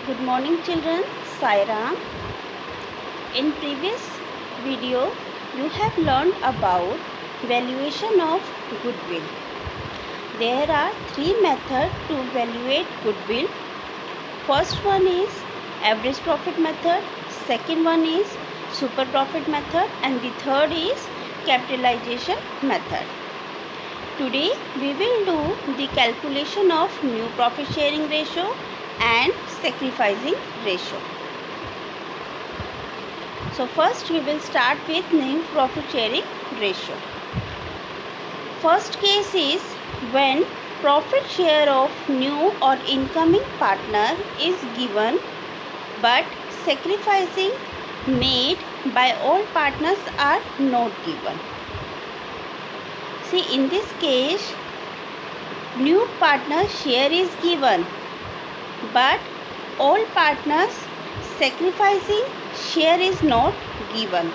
Good morning children, Sairam. In previous video, you have learned about valuation of goodwill. There are three methods to evaluate goodwill. First one is average profit method, second one is super profit method, and the third is capitalization method. Today we will do the calculation of new profit sharing ratio and sacrificing ratio. So first we will start with new profit sharing ratio. First case is when profit share of new or incoming partner is given but sacrificing made by all partners are not given. See, in this case new partner share is given but all partners sacrificing share is not given.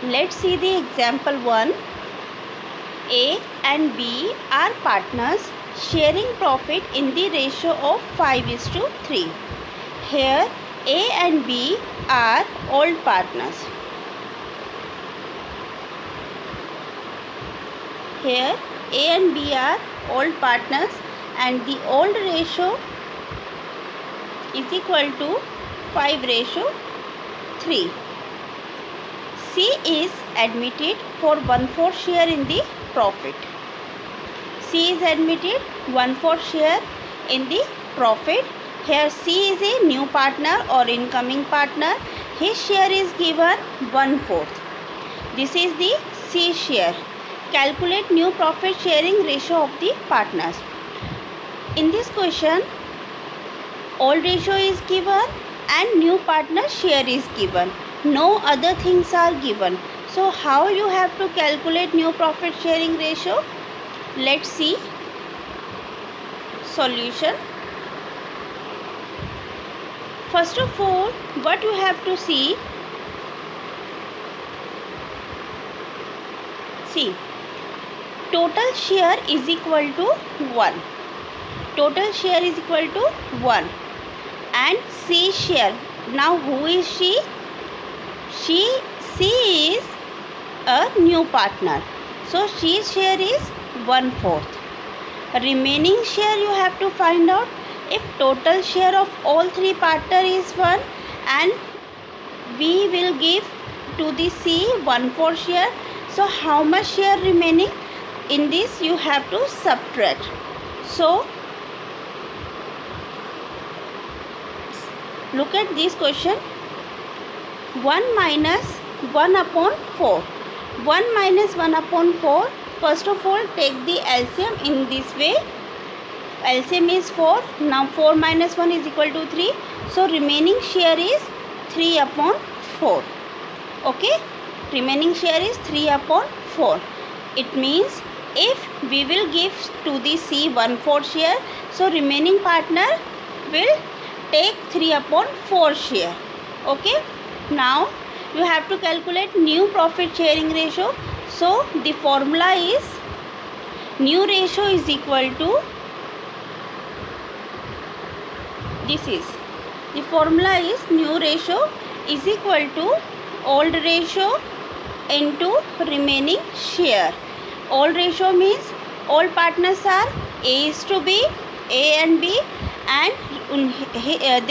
Let's see the example 1. A and B are partners sharing profit in the ratio of 5:3. Here A and B are old partners. Here A and B are old partners and the old ratio is equal to 5:3. C is admitted for 1/4 share in the profit. C is admitted 1/4 share in the profit. Here C is a new partner or incoming partner. His share is given 1/4. This is the C share. Calculate new profit sharing ratio of the partners. In this question, old ratio is given and new partner share is given. No other things are given. So how you have to calculate new profit sharing ratio? Let's see solution. First of all, what you have to see? See, total share is equal to 1. Total share is equal to 1. And C share. Now who is she? C is a new partner. So C's share is 1/4. Remaining share you have to find out. If total share of all three partners is 1 and we will give to the C 1/4 share. So how much share remaining? In this you have to subtract. So look at this question. 1 minus 1/4. 1 minus 1/4. First of all, take the LCM in this way. LCM is 4. Now 4 minus 1 is equal to 3. So remaining share is 3/4. Okay. Remaining share is 3/4. It means if we will give to the C 1/4 share, so remaining partner will take 3/4 share. Okay. Now you have to calculate new profit sharing ratio. So the formula is new ratio is equal to, this is the formula is new ratio is equal to old ratio into remaining share. Old ratio means all partners are A is to B, A and B, and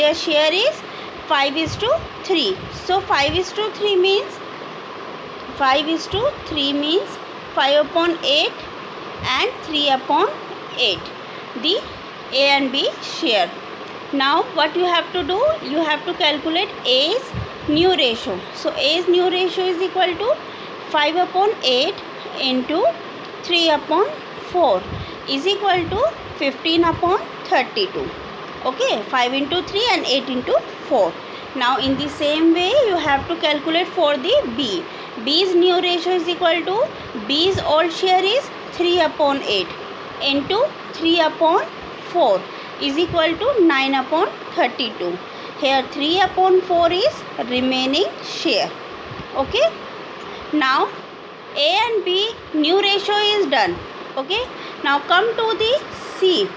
their share is 5:3. So 5:3 means 5:3 means 5/8 and 3/8 the A and B share. Now what you have to do? You have to calculate A's new ratio. So A's new ratio is equal to 5/8 into 3/4 is equal to 15/32. Okay, 5 into 3 and 8 into 4. Now in the same way you have to calculate for the B. B's new ratio is equal to, B's old share is 3/8 into 3/4 is equal to 9/32. Here 3/4 is remaining share. Okay. Now A and B new ratio is done. Okay. Now come to the C.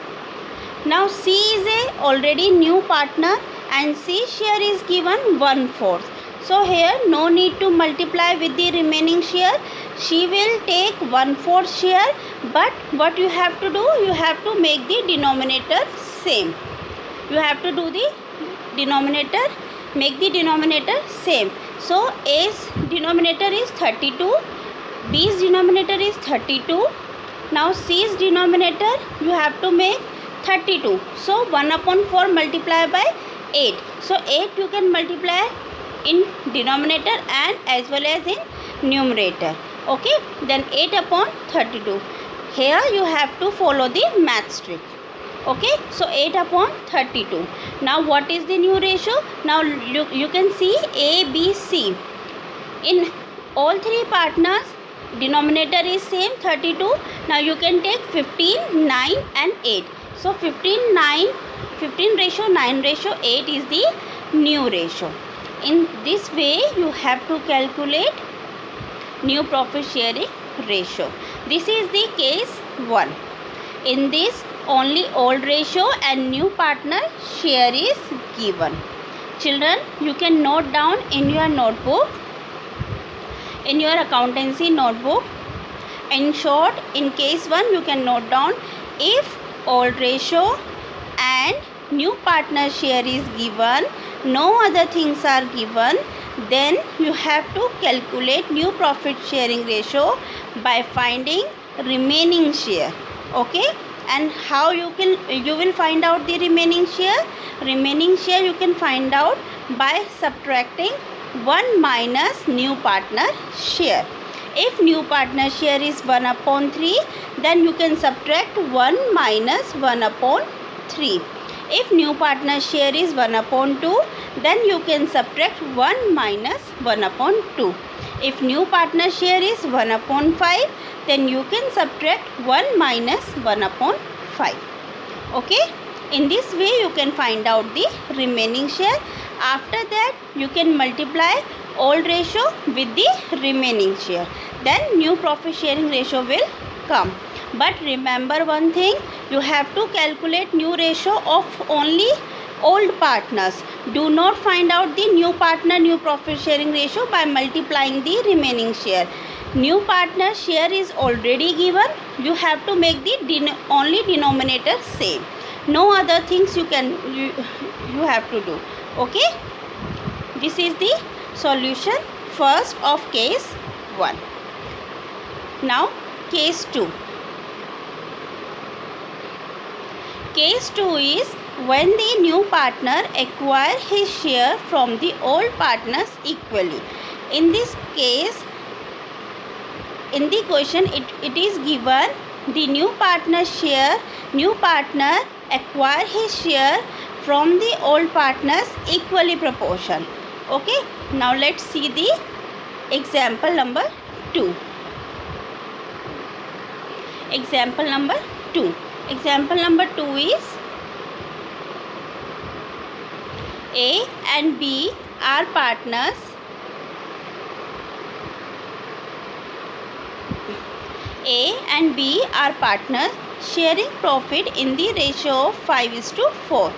Now C is a already new partner and C share is given 1/4. So here no need to multiply with the remaining share. She will take 1/4 share, but what you have to do, you have to make the denominator same. You have to do the denominator, make the denominator same. So A's denominator is 32, B's denominator is 32. Now C's denominator you have to make 32. So 1/4 multiplied by 8. So 8 you can multiply in denominator and as well as in numerator. Okay, then 8/32. Here you have to follow the math trick. Okay, so 8/32. Now what is the new ratio? Now you can see A, B, C. In all three partners, denominator is same 32. Now you can take 15, 9 and 8. So 15 ratio 9 ratio 8 is the new ratio. In this way you have to calculate new profit sharing ratio. This is the case 1. In this only old ratio and new partner share is given. Children, you can note down in your notebook, in your accountancy notebook. In short, in case 1 you can note down, if old ratio and new partner share is given, no other things are given, then you have to calculate new profit sharing ratio by finding remaining share. Okay, and how you will find out the remaining share? Remaining share you can find out by subtracting 1 minus new partner share. If new partner share is 1/3, then you can subtract 1 minus 1/3. If new partner share is 1/2, then you can subtract 1 minus 1/2. If new partner share is 1/5, then you can subtract 1 minus 1/5. Okay, in this way you can find out the remaining share. After that you can multiply old ratio with the remaining share, then new profit sharing ratio will come. But remember one thing, you have to calculate new ratio of only old partners. Do not find out the new partner new profit sharing ratio by multiplying the remaining share. New partner share is already given, you have to make the only denominator same. No other things you have to do. Okay, this is the solution first of case 1. Now case 2. Case 2 is when the new partner acquire his share from the old partners equally. In this case, in the question it is given the new partner acquire his share from the old partners equally proportion. Okay, now let's see the example number 2. Example number 2. Example number 2 is A and B are partners. A and B are partners sharing profit in the ratio of 5:4.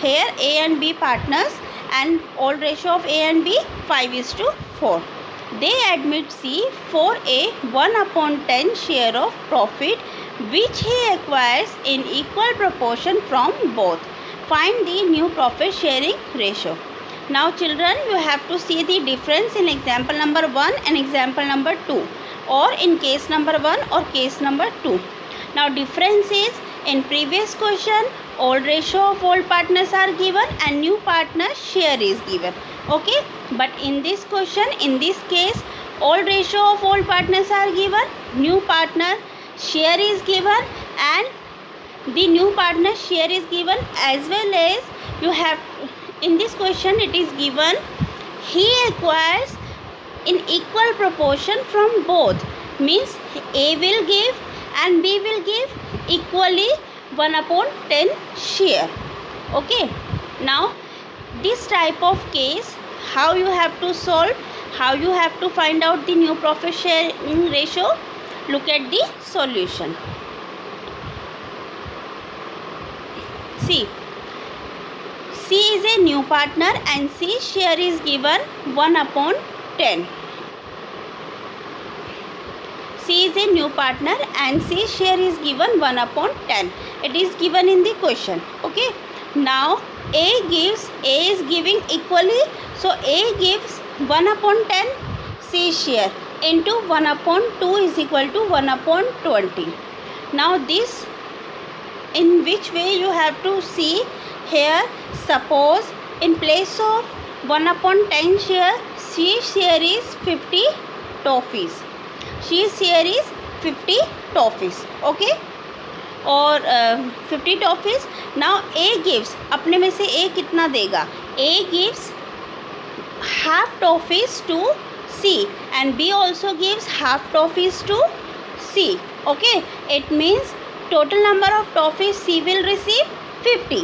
Here A and B partners and old ratio of A and B 5:4. They admit C for a 1/10 share of profit which he acquires in equal proportion from both. Find the new profit sharing ratio. Now children, you have to see the difference in example number 1 and example number 2, or in case number 1 or case number 2. Now difference is, in previous question old ratio of old partners are given and new partner share is given. Okay, but in this question, in this case, old ratio of old partners are given, new partner share is given, and the new partner share is given, as well as you have, in this question it is given he acquires in equal proportion from both, means A will give and B will give equally 1/10 share. Okay, now this type of case, how you have to solve, how you have to find out the new profit sharing ratio, look at the solution. See, C C is a new partner and C share is given 1/10. C is a new partner and C share is given 1/10. It is given in the question. Okay. Now A is giving equally. So A gives 1/10 C share into 1/2 is equal to 1/20. Now this, in which way you have to see here? Suppose in place of 1/10 share, C share is 50 toffees. C share is 50 toffees. Okay, और 50 toffees. Now A gives, अपने में से A कितना देगा? A gives half toffees to C and B also gives half toffees to C. Okay, it means total number of toffees C will receive 50.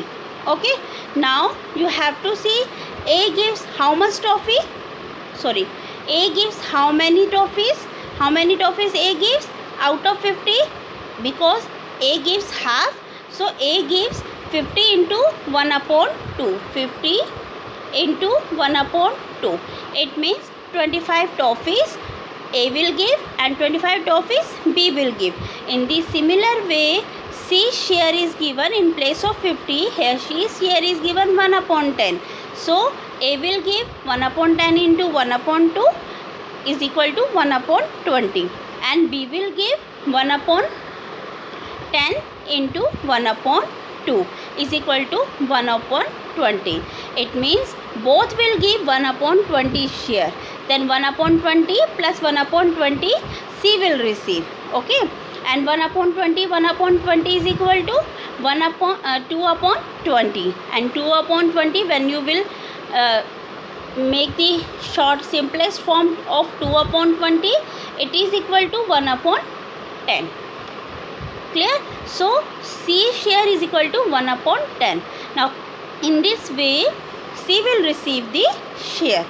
Okay, now you have to see A gives how much toffee? Sorry, A gives how many toffees? How many toffees A gives out of 50? Because A gives half, so A gives 50 into 1/2. 50 into 1/2. It means 25 toffees A will give and 25 toffees B will give. In the similar way, C share is given in place of 50. Here C share is given 1/10. So A will give 1/10 into 1/2 is equal to 1/20 and B will give 1/10 into 1/2 is equal to 1/20. It means both will give 1/20 share. Then 1/20 plus 1/20 C will receive. Okay, and 1/20 is equal to 2/20 and 2/20 when you will make the short simplest form of 2/20, it is equal to 1/10. Clear? So C share is equal to 1/10. Now in this way C will receive the share.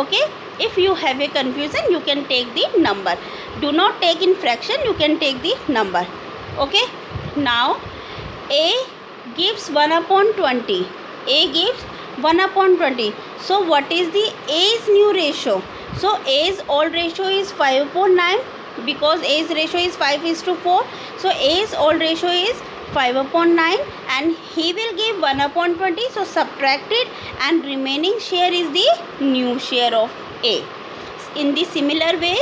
Okay, if you have a confusion you can take the number. Do not take in fraction, you can take the number. Okay, now A gives 1/20. A gives 1/20. So what is the A's new ratio? So A's old ratio is 5/9 because A's ratio is 5:4. So A's old ratio is 5/9 and he will give 1/20. So subtract it and remaining share is the new share of A. In the similar way,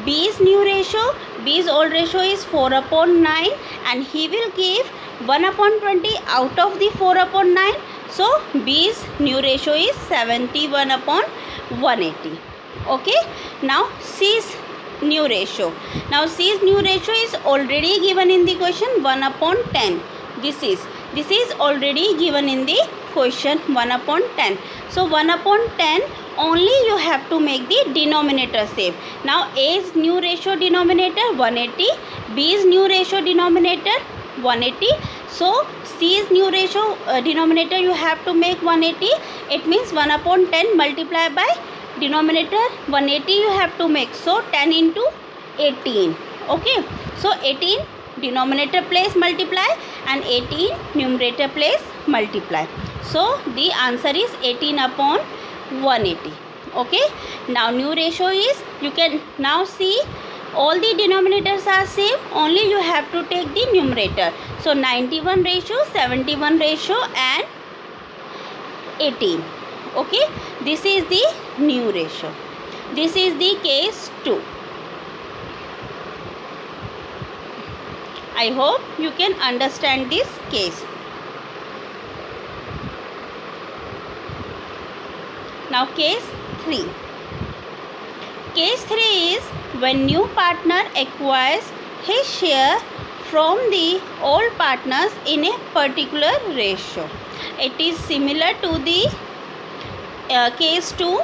B's new ratio, B's old ratio is 4/9 and he will give 1/20 out of the 4/9. So B's new ratio is 71/180. Okay, now C's new ratio. Now C's new ratio is already given in the question, 1/10. This is already given in the question, 1/10. So 1/10 only you have to make the denominator same. Now A's new ratio denominator 180, B's new ratio denominator 180. So C's new ratio denominator you have to make 180. It means 1/10 multiplied by denominator 180 you have to make. So 10 into 18. Okay, so 18 denominator place multiply and 18 numerator place multiply. So the answer is 18/180. Okay, now new ratio is, you can now see all the denominators are same, only you have to take the numerator. So 91 ratio, 71 ratio and 18. Okay, this is the new ratio. This is the case 2. I hope you can understand this case. Now case 3. Case 3 is when new partner acquires his share from the old partners in a particular ratio. It is similar to the case 2.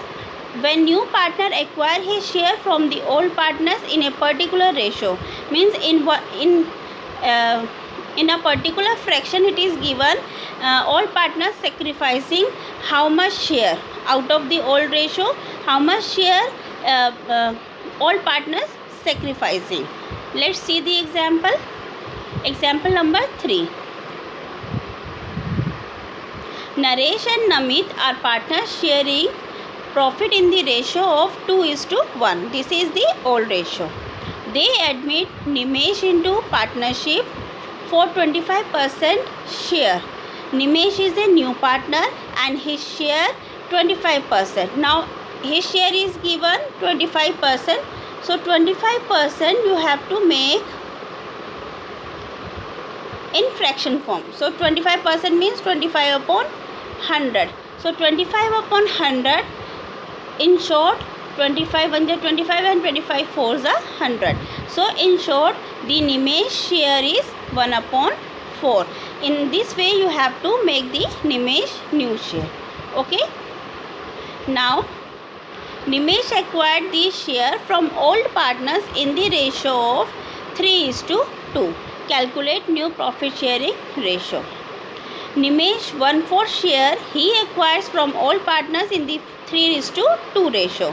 When new partner acquire his share from the old partners in a particular ratio, means in a particular fraction it is given all partners sacrificing how much share out of the old ratio, how much share all partners sacrificing. Let's see the example. Example number 3. Naresh and Namit are partners sharing profit in the ratio of 2:1. This is the old ratio. They admit Nimesh into partnership for 25% share. Nimesh is a new partner and his share 25%. Now his share is given 25%. So 25% you have to make in fraction form. So 25% means 25 upon 100. So 25 upon 100, in short 25 1 is 25 and 25 4 is 100. So in short the Nimesh share is 1 upon 4. In this way you have to make the Nimesh new share. Okay. Now Nimesh acquired the share from old partners in the ratio of 3:2. Calculate new profit sharing ratio. Nimesh 1/4 share he acquires from all partners in the 3:2 ratio.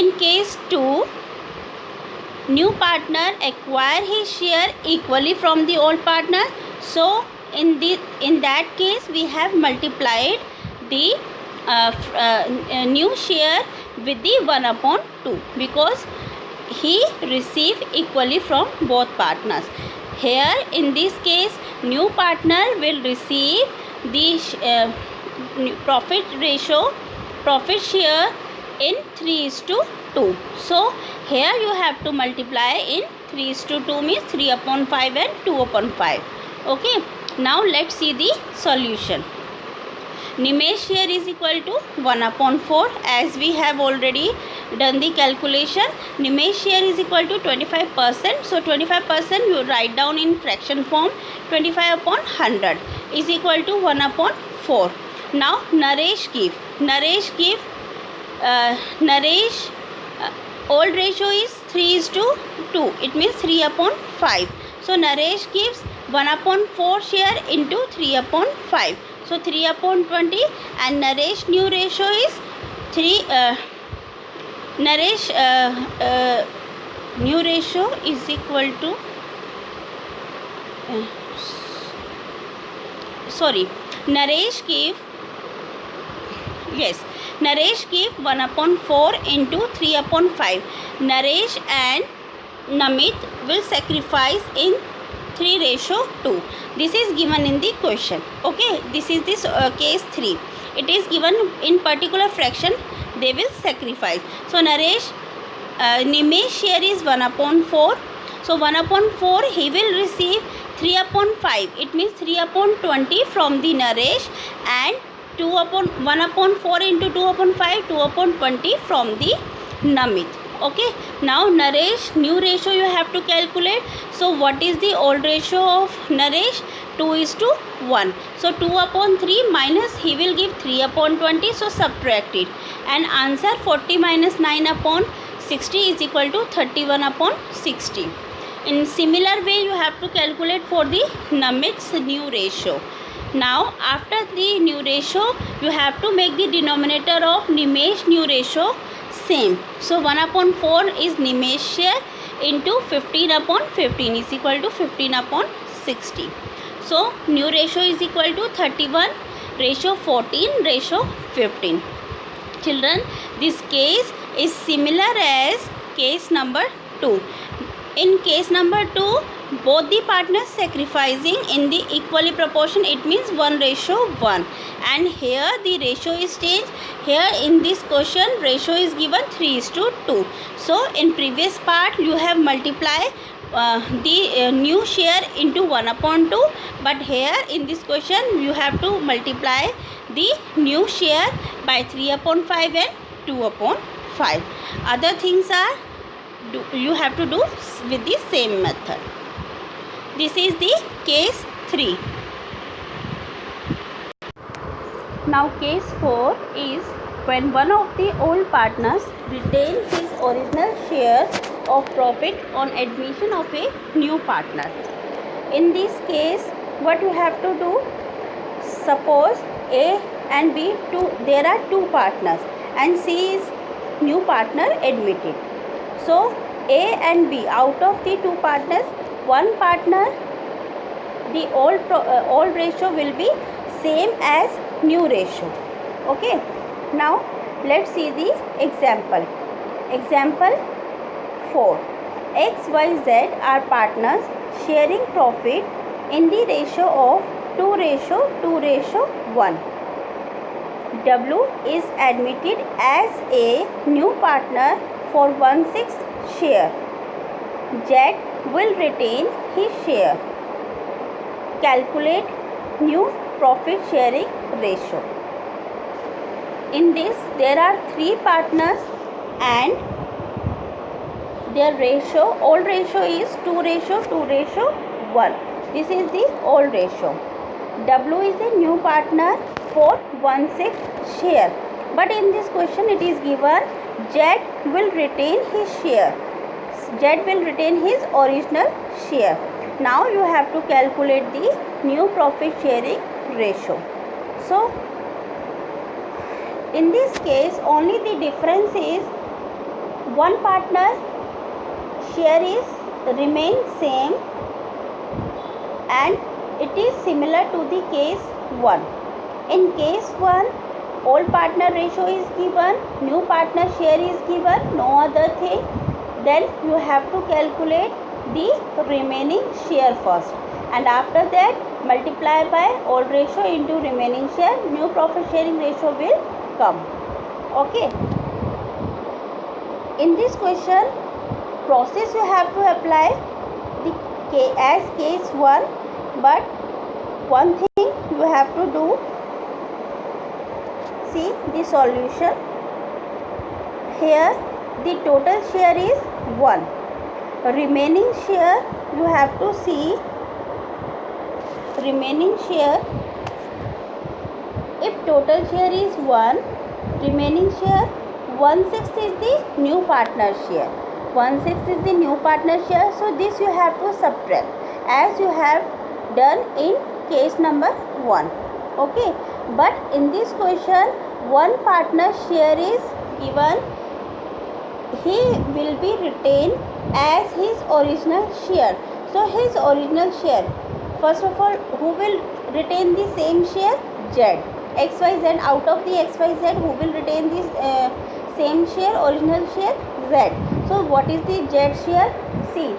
In case 2, new partner acquire his share equally from the old partner. So in that case we have multiplied the new share with the 1 upon 2 because he received equally from both partners. Here in this case new partner will receive the profit share in 3:2. So here you have to multiply in 3:2 means 3 upon 5 and 2 upon 5. Okay. Now let's see the solution. Nimesh share is equal to 1 upon 4 as we have already done the calculation. Nimesh share is equal to 25%. So 25% you write down in fraction form. 25 upon 100 is equal to 1 upon 4. Now Naresh give. Old ratio is 3:2. It means 3 upon 5. So Naresh gives 1 upon 4 share into 3 upon 5. So 3 upon 20 and Naresh new ratio is 3. Naresh new ratio is equal to Naresh give 1 upon 4 into 3 upon 5. Naresh and Namit will sacrifice in 3:2. This is given in the question. Okay, this is this case 3. It is given in particular fraction they will sacrifice. So Nimesh share is 1 upon 4. So 1 upon 4 he will receive 3 upon 5. It means 3 upon 20 from the Naresh and 1 upon 4 into 2 upon 5, 2 upon 20 from the Namit. Okay. Now Naresh new ratio you have to calculate. So what is the old ratio of Naresh? 2:1. So 2 upon 3 minus he will give 3 upon 20. So subtract it and answer 40 minus 9 upon 60 is equal to 31 upon 60. In similar way you have to calculate for the Namit's new ratio. Now after the new ratio you have to make the denominator of Nimesh new ratio same. So 1 upon 4 is Nimesh share into 15 upon 15 is equal to 15 upon 60. So new ratio is equal to 31 ratio 14 ratio 15. Children, this case is similar as case number 2. In case number 2 both the partners sacrificing in the equally proportion. It means 1:1 and here the ratio is changed. Here in this question ratio is given 3:2. So in previous part you have multiplied the new share into 1 upon 2, but here in this question you have to multiply the new share by 3 upon 5 and 2 upon 5. Other things are you have to do with the same method. This is the case 3. Now case 4 is when one of the old partners retains his original share of profit on admission of a new partner. In this case what you have to do, suppose A and B there are two partners and C is new partner admitted. So A and B, out of the two partners, one partner the old ratio will be same as new ratio. Okay, now let's see the example. Example 4. X, Y, Z are partners sharing profit in the ratio of 2:1. W is admitted as a new partner for 1/6 share. Z will retain his share. Calculate new profit sharing ratio. In this, there are 3 partners and their ratio, old ratio is 2:1. This is the old ratio. W is a new partner for 1/6 share. But in this question it is given Z will retain his share. Z will retain his original share. Now you have to calculate the new profit sharing ratio. So in this case only the difference is one partner share is remain same and it is similar to the case 1. In case 1, old partner ratio is given, new partner share is given, no other thing. Then you have to calculate the remaining share first, and after that multiply by old ratio into remaining share, new profit sharing ratio will come. Okay. In this question, process you have to apply the as case 1, but one thing you have to do, see the solution. Here the total share is 1. Remaining share you have to see. Remaining share, if total share is 1, remaining share 1/6 is the new partner share. 1/6 is the new partner share. So this you have to subtract as you have done in case number 1. Okay, but in this question one partner share is given. He will be retained as his original share. So his original share, first of all, who will retain the same share? Z. XYZ, out of the XYZ, who will retain this same share, original share? Z. So what is the Z share? See,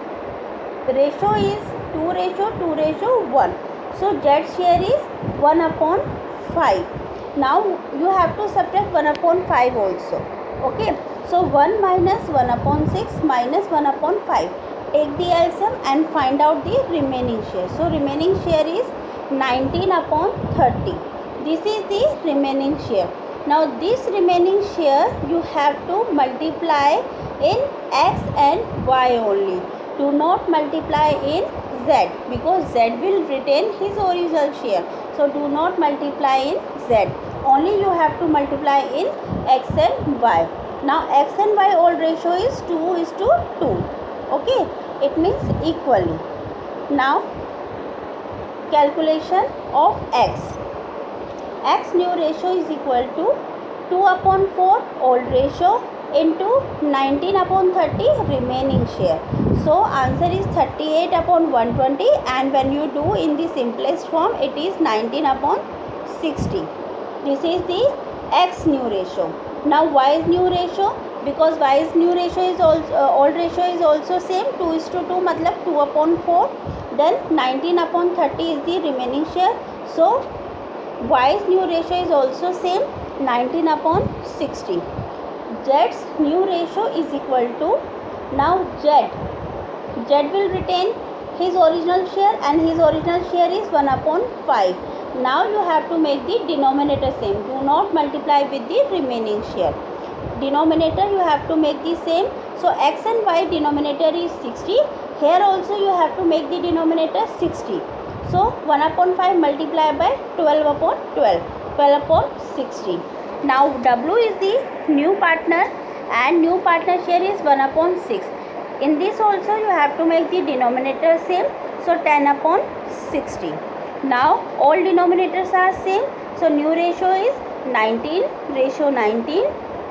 the ratio is 2:1. So Z share is 1/5. Now you have to subtract 1/5 also. Okay, so 1 minus 1/6 minus 1/5. Take the LCM and find out the remaining share. So remaining share is 19/30. This is the remaining share. Now this remaining share you have to multiply in X and Y only. Do not multiply in Z, because Z will retain his original share. So do not multiply in Z. Only you have to multiply in X and Y. Now X and Y old ratio is 2:2. Okay, it means equally. Now calculation of X. X new ratio is equal to 2/4 old ratio into 19/30 remaining share. So answer is 38/120, and when you do in the simplest form it is 19/60. This is the X new ratio. Now Y is new ratio, because Y is new ratio is also old ratio is also same, 2:2 matlab 2/4. Then 19/30 is the remaining share. So Y's new ratio is also same, 19/60. Z's new ratio is equal to, now Z will retain his original share and his original share is 1/5. Now you have to make the denominator same. Do not multiply with the remaining share. Denominator you have to make the same. So X and Y denominator is 60. Here also you have to make the denominator 60. So 1/5 multiplied by 12/12, 12/60. Now W is the new partner and new partner share is 1/6. In this also you have to make the denominator same. So 10/60. Now all denominators are same. So new ratio is 19:19,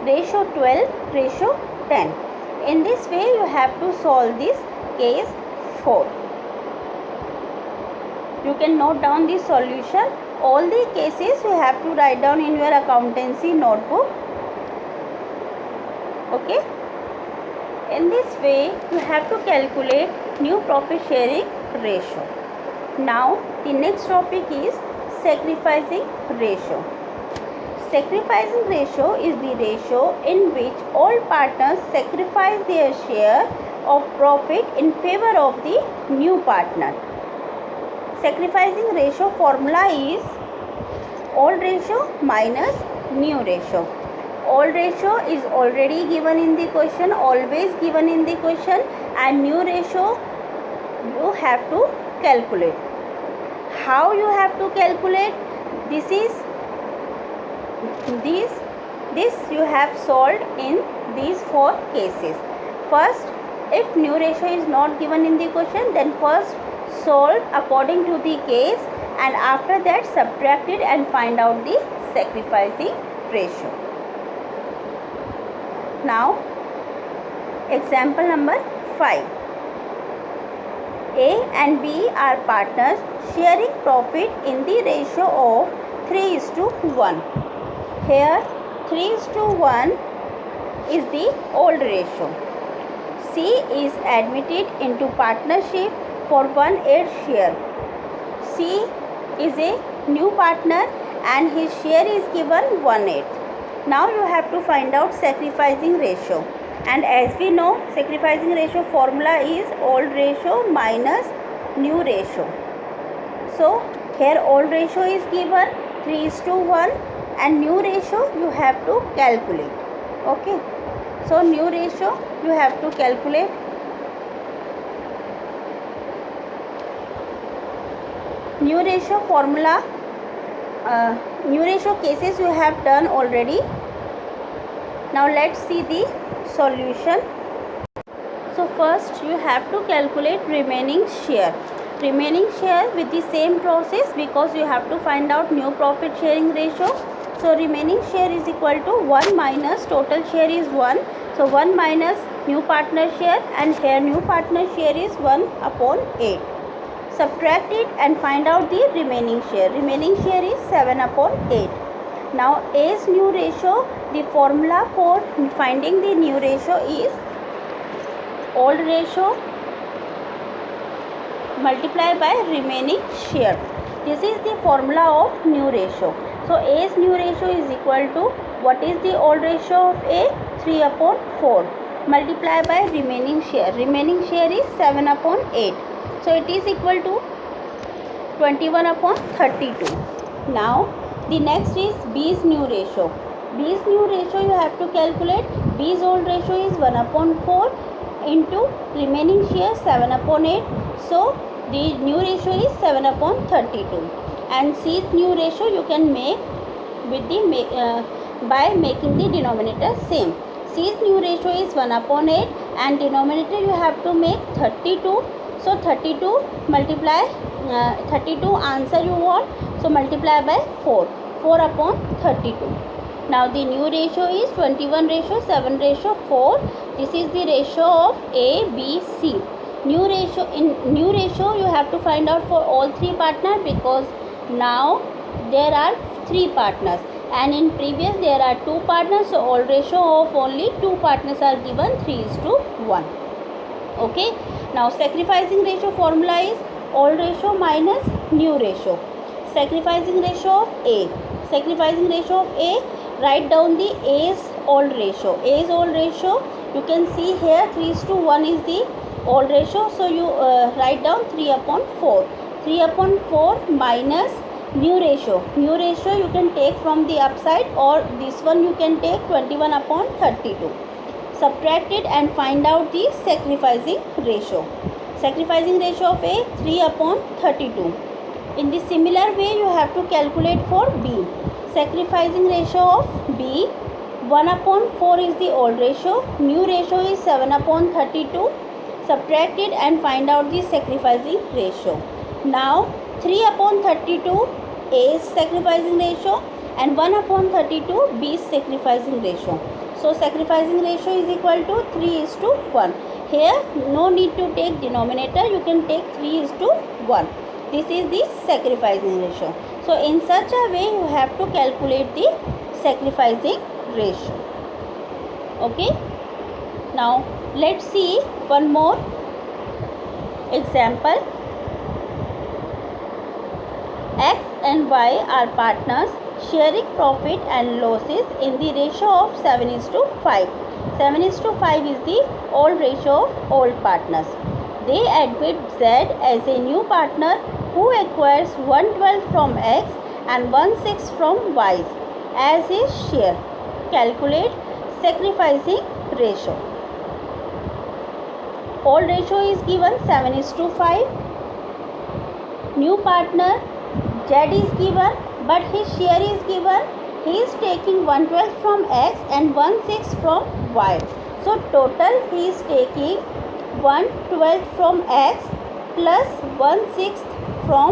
ratio 12:10. In this way you have to solve this case 4. You can note down the solution All the cases you have to write down in your accountancy notebook. Okay. In this way you have to calculate new profit sharing ratio. Now the next topic is sacrificing ratio. Sacrificing ratio is the ratio in which all partners sacrifice their share of profit in favor of the new partner. Sacrificing ratio formula is old ratio minus new ratio. Old ratio is already given in the question, always given in the question, and new ratio you have to calculate. How you have to calculate? This you have solved in these 4 cases. First, if new ratio is not given in the question, then first solve according to the case, and after that subtract it and find out the sacrificing ratio. Now example number 5. A and B are partners sharing profit in the ratio of 3:1. Here 3:1 is the old ratio. C is admitted into partnership for 1/8 share. C is a new partner and his share is given 1/8. Now you have to find out sacrificing ratio. And as we know, sacrificing ratio formula is old ratio minus new ratio. So here old ratio is given 3:1 and new ratio you have to calculate. Okay. So new ratio you have to calculate. New ratio formula, new ratio cases you have done already. Now let's see the solution. So first you have to calculate remaining share. Remaining share with the same process, because you have to find out new profit sharing ratio. So remaining share is equal to 1 minus total share is 1. So 1 minus new partner share, and here new partner share is 1/8. Subtract it and find out the remaining share. Remaining share is 7/8. Now A's new ratio, the formula for finding the new ratio is old ratio multiplied by remaining share. This is the formula of new ratio. So A's new ratio is equal to, what is the old ratio of A? 3/4 multiplied by remaining share. Remaining share is 7/8. So it is equal to 21/32. Now the next is B's new ratio. B's new ratio you have to calculate. B's old ratio is 1/4 into remaining share 7/8. So the new ratio is 7/32. And C's new ratio you can make with the by making the denominator same. C's new ratio is 1/8 and denominator you have to make 32. So 32 multiply 32 answer you want, so multiply by 4. 4/32. Now the new ratio is 21:7:4. This is the ratio of A, B, C. New ratio you have to find out for all 3 partners, because now there are 3 partners and in previous there are 2 partners. So old ratio of only 2 partners are given 3:1. Okay. Now sacrificing ratio formula is old ratio minus new ratio. Sacrificing ratio of A. Sacrificing ratio of A, write down the A's old ratio. A's old ratio you can see here 3:1 is the old ratio. So you write down 3/4. 3/4 minus new ratio. New ratio you can take from the upside, or this one you can take 21/32. Subtract it and find out the sacrificing ratio. Sacrificing ratio of A 3/32. In the similar way you have to calculate for B. Sacrificing ratio of B, 1/4 is the old ratio. New ratio is 7/32. Subtract it and find out the sacrificing ratio. Now 3/32 A's sacrificing ratio and 1/32 B's sacrificing ratio. So sacrificing ratio is equal to 3:1. Here no need to take denominator, you can take 3:1. This is the sacrificing ratio. So in such a way you have to calculate the sacrificing ratio. Okay. Now let's see one more example. X and Y are partners sharing profit and losses in the ratio of 7:5. 7:5 is the old ratio of old partners. They admit Z as a new partner who acquires 1/12 from X and 1/6 from Y as his share. Calculate sacrificing ratio. Old ratio is given 7:5. New partner Z is given, but his share is given. He is taking 1/12 from X and 1/6 from Y. So total he is taking 1/12 from X plus 1/6 from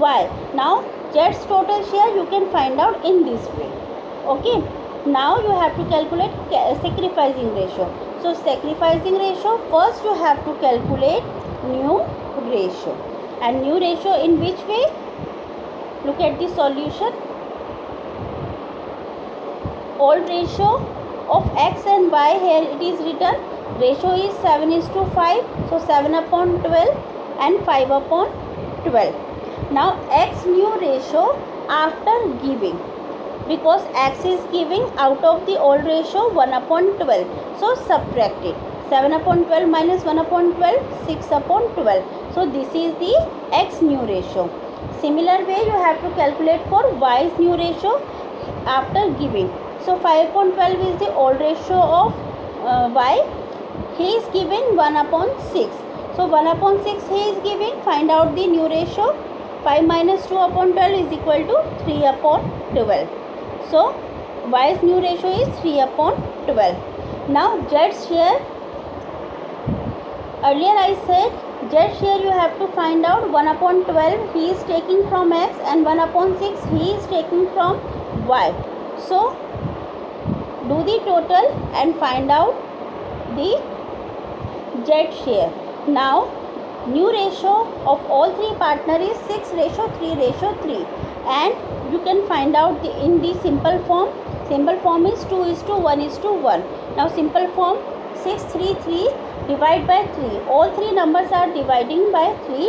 Y. Now Z's total share you can find out in this way. Okay. Now you have to calculate sacrificing ratio. So sacrificing ratio, first you have to calculate new ratio. And new ratio in which way? Look at the solution. Old ratio of X and Y, here it is written ratio is 7:5. So 7/12 and 5/12. Now X new ratio after giving, because X is giving out of the old ratio 1/12. So subtract it. 7/12 minus 1/12, 6/12. So this is the X new ratio. Similar way you have to calculate for Y's new ratio after giving. So 5/12 is the old ratio of Y. He is giving 1/6. So 1/6 he is giving. Find out the new ratio. 5 minus 2/12 is equal to 3/12. So Y's new ratio is 3/12. Now Z's share. Earlier I said Z share you have to find out 1/12 he is taking from X and 1/6 he is taking from Y. So do the total and find out the Z share. Now new ratio of all three partners is 6:3:3 and you can find out in the simple form. Simple form is 2:1:1. Now simple form 6, 3, 3 divide by 3. All three numbers are dividing by 3.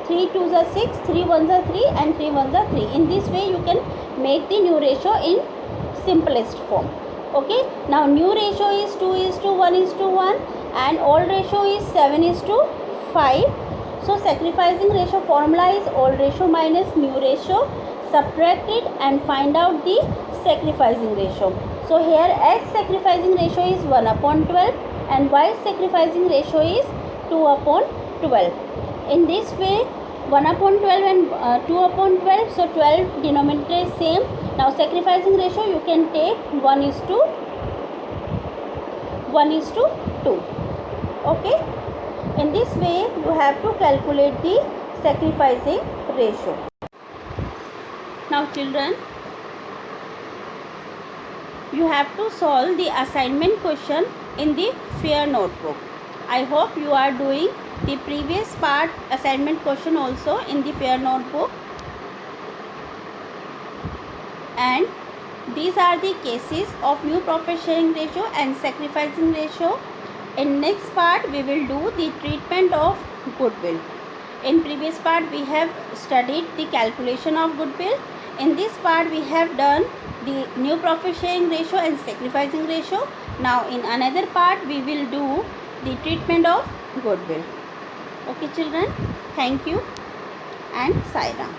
3 2s are 6, 3 1s are 3 and 3 1s are 3. In this way you can make the new ratio in simplest form. Okay. Now new ratio is 2:1:1 and old ratio is 7:5. So sacrificing ratio formula is old ratio minus new ratio. Subtract it and find out the sacrificing ratio. So here X sacrificing ratio is 1/12 and Y sacrificing ratio is 2/12. In this way 1/12 and 2/12, so 12 denominator is same. Now sacrificing ratio you can take 1:2. Okay. In this way you have to calculate the sacrificing ratio. Now children, you have to solve the assignment question in the fair notebook. I hope you are doing the previous part assignment question also in the fair notebook. And these are the cases of new profit sharing ratio and sacrificing ratio. In next part we will do the treatment of goodwill. In previous part we have studied the calculation of goodwill. In this part we have done the new profit sharing ratio and sacrificing ratio. Now in another part we will do the treatment of goodwill. Okay children, thank you and Sai Ram.